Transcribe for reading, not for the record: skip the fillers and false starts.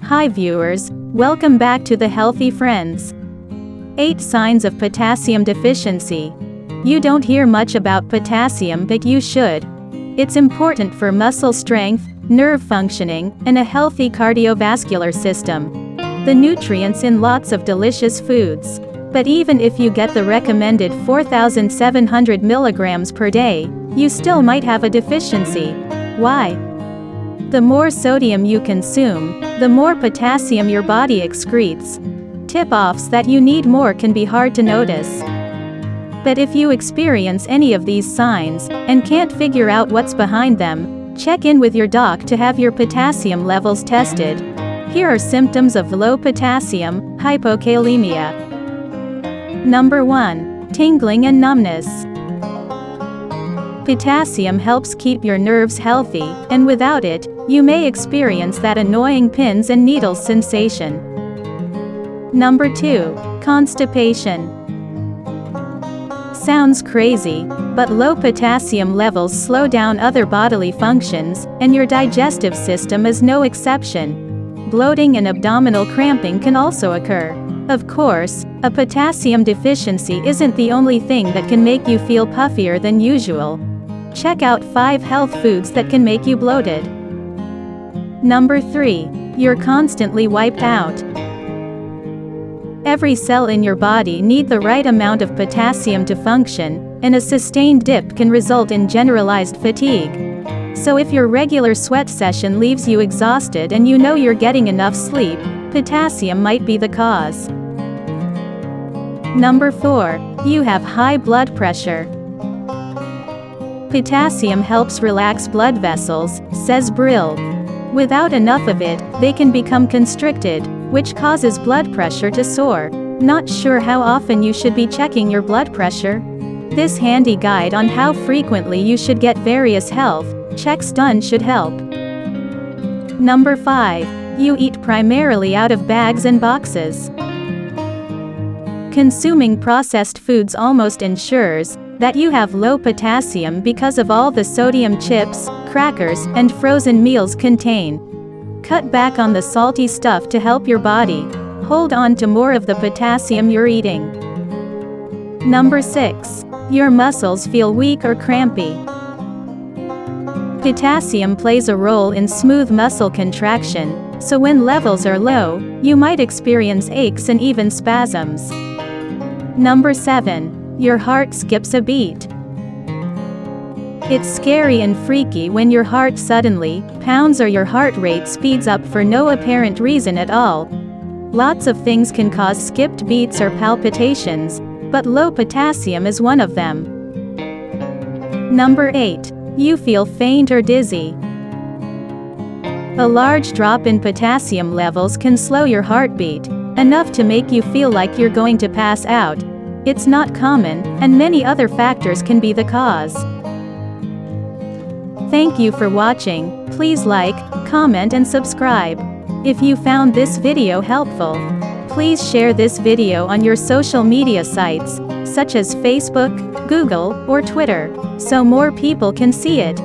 Hi viewers, welcome back to the Healthy Friends. 8 Signs of Potassium Deficiency. You don't hear much about potassium, but you should. It's important for muscle strength, nerve functioning, and a healthy cardiovascular system. The nutrients in lots of delicious foods. But even if you get the recommended 4,700 milligrams per day, you still might have a deficiency. Why? The more sodium you consume, the more potassium your body excretes. Tip-offs that you need more can be hard to notice. But if you experience any of these signs, and can't figure out what's behind them, check in with your doc to have your potassium levels tested. Here are symptoms of low potassium, hypokalemia. Number 1. Tingling and numbness. Potassium helps keep your nerves healthy, and without it, you may experience that annoying pins and needles sensation. Number 2. Constipation. Sounds crazy, but low potassium levels slow down other bodily functions, and your digestive system is no exception. Bloating and abdominal cramping can also occur. Of course, a potassium deficiency isn't the only thing that can make you feel puffier than usual. Check out 5 health foods that can make you bloated. Number 3. You're constantly wiped out. Every cell in your body needs the right amount of potassium to function, and a sustained dip can result in generalized fatigue. So if your regular sweat session leaves you exhausted and you know you're getting enough sleep, potassium might be the cause. Number 4. You have high blood pressure. Potassium helps relax blood vessels, says Brill. Without enough of it, they can become constricted, which causes blood pressure to soar. Not sure how often you should be checking your blood pressure? This handy guide on how frequently you should get various health checks done should help. Number 5. You eat primarily out of bags and boxes. Consuming processed foods almost ensures that you have low potassium because of all the sodium chips, crackers, and frozen meals contain. Cut back on the salty stuff to help your body hold on to more of the potassium you're eating. Number 6. Your muscles feel weak or crampy. Potassium plays a role in smooth muscle contraction, so when levels are low, you might experience aches and even spasms. Number 7. Your heart skips a beat. It's scary and freaky when your heart suddenly pounds or your heart rate speeds up for no apparent reason at all. Lots of things can cause skipped beats or palpitations, but low potassium is one of them. Number 8. You feel faint or dizzy. A large drop in potassium levels can slow your heartbeat, enough to make you feel like you're going to pass out. It's not common, and many other factors can be the cause. Thank you for watching. Please like, comment and subscribe. If you found this video helpful, please share this video on your social media sites, such as Facebook, Google, or Twitter, so more people can see it.